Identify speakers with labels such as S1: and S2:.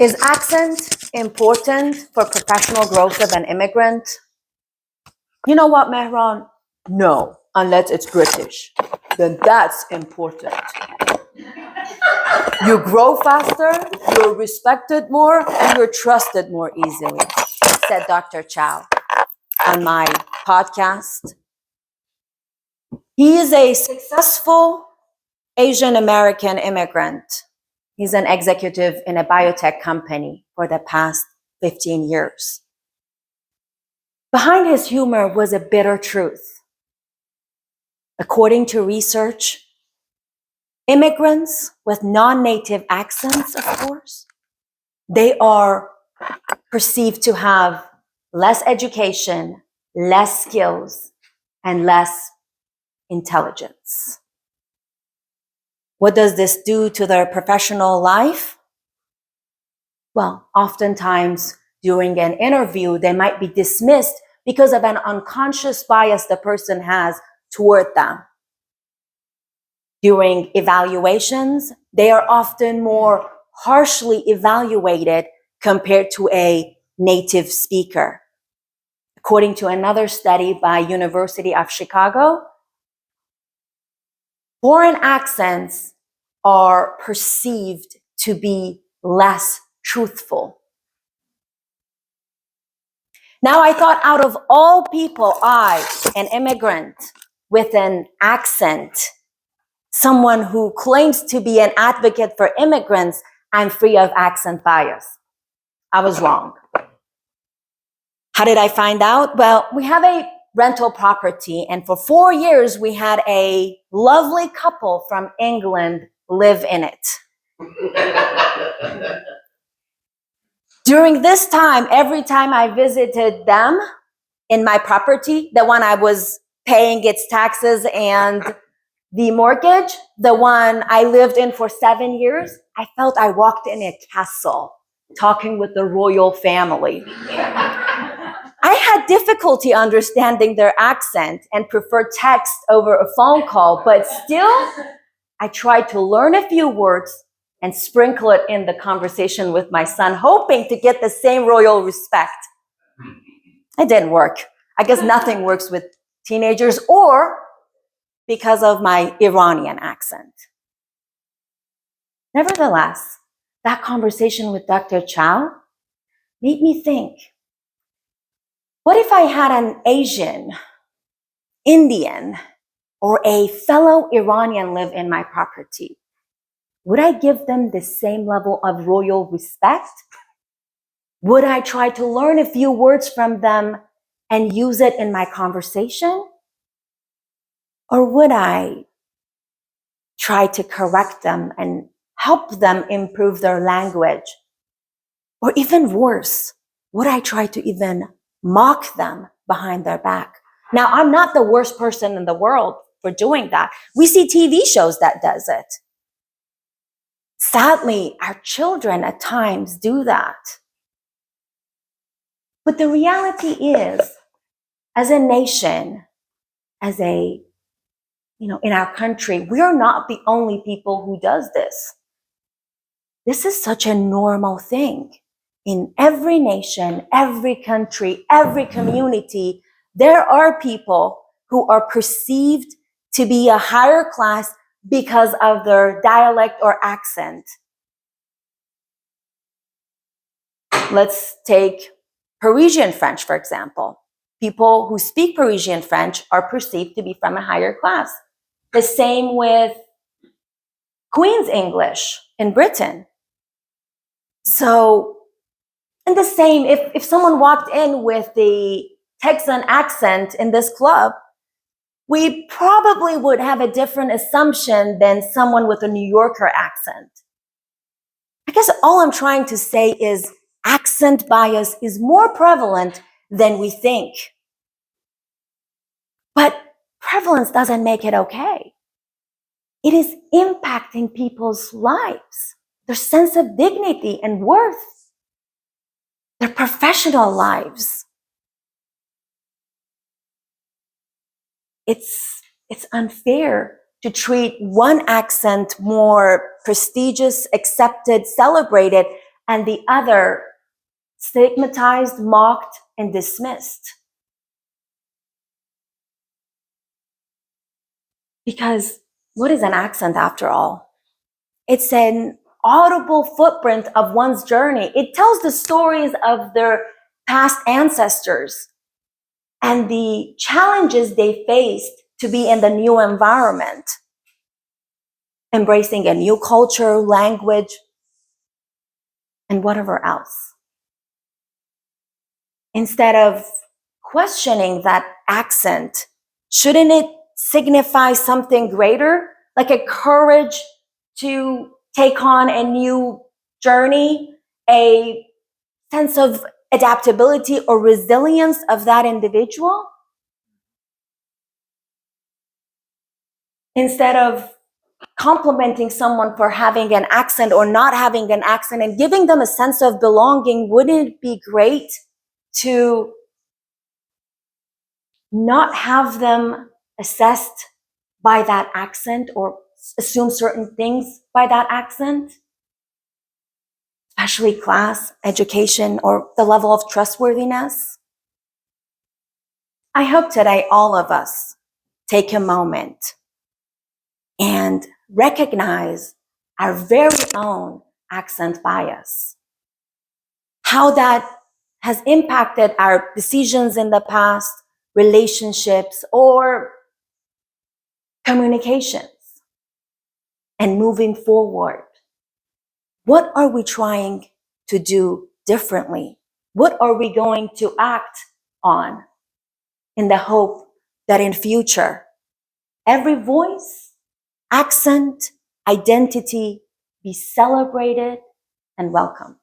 S1: Is accent important for professional growth of an immigrant? You know what, Mehran? No, unless it's British. Then that's important. You grow faster, you're respected more, and you're trusted more easily, said Dr. Chow on my podcast. He is a successful Asian American immigrant. He's an executive in a biotech company for the past 15 years. Behind his humor was a bitter truth. According to research, immigrants with non-native accents, of course, they are perceived to have less education, less skills, and less intelligence. What does this do to their professional life? Well, oftentimes during an interview, they might be dismissed because of an unconscious bias the person has toward them. During evaluations, they are often more harshly evaluated compared to a native speaker. According to another study by University of Chicago, foreign accents are perceived to be less truthful. Now, I thought out of all people, I, an immigrant with an accent, someone who claims to be an advocate for immigrants, I'm free of accent bias. I was wrong. How did I find out? Well, we have a rental property, and for 4 years, we had a lovely couple from England live in it. During this time, every time I visited them in my property, the one I was paying its taxes and the mortgage, the one I lived in for 7 years, I felt I walked in a castle talking with the royal family. I had difficulty understanding their accent and preferred text over a phone call, but still, I tried to learn a few words and sprinkle it in the conversation with my son, hoping to get the same royal respect. It didn't work. I guess nothing works with teenagers, or because of my Iranian accent. Nevertheless, that conversation with Dr. Chow made me think, what if I had an Asian, Indian, or a fellow Iranian live in my property? Would I give them the same level of royal respect? Would I try to learn a few words from them and use it in my conversation? Or would I try to correct them and help them improve their language? Or even worse, would I try to even mock them behind their back? Now, I'm not the worst person in the world for doing that. We see TV shows that does it. Sadly, our children at times do that. But the reality is, as a nation, in our country, we are not the only people who does this. This is such a normal thing. In every nation, every country, every community, there are people who are perceived to be a higher class because of their dialect or accent. Let's take Parisian French, for example. People who speak Parisian French are perceived to be from a higher class. The same with Queen's English in Britain. So, and the same, if someone walked in with the Texan accent in this club, we probably would have a different assumption than someone with a New Yorker accent. I guess all I'm trying to say is accent bias is more prevalent than we think. But prevalence doesn't make it okay. It is impacting people's lives, their sense of dignity and worth, their professional lives. It's unfair to treat one accent more prestigious, accepted, celebrated, and the other stigmatized, mocked, and dismissed. Because what is an accent after all? It's an audible footprint of one's journey. It tells the stories of their past ancestors and the challenges they faced to be in the new environment, embracing a new culture, language, and whatever else. Instead of questioning that accent, shouldn't it signify something greater, like a courage to take on a new journey, a sense of adaptability or resilience of that individual? Instead of complimenting someone for having an accent or not having an accent and giving them a sense of belonging, wouldn't it be great to not have them assessed by that accent or assume certain things by that accent, especially class, education, or the level of trustworthiness? I hope today all of us take a moment and recognize our very own accent bias, how that has impacted our decisions in the past, relationships, or communications. And moving forward, what are we trying to do differently? What are we going to act on in the hope that in future, every voice, accent, identity be celebrated and welcomed?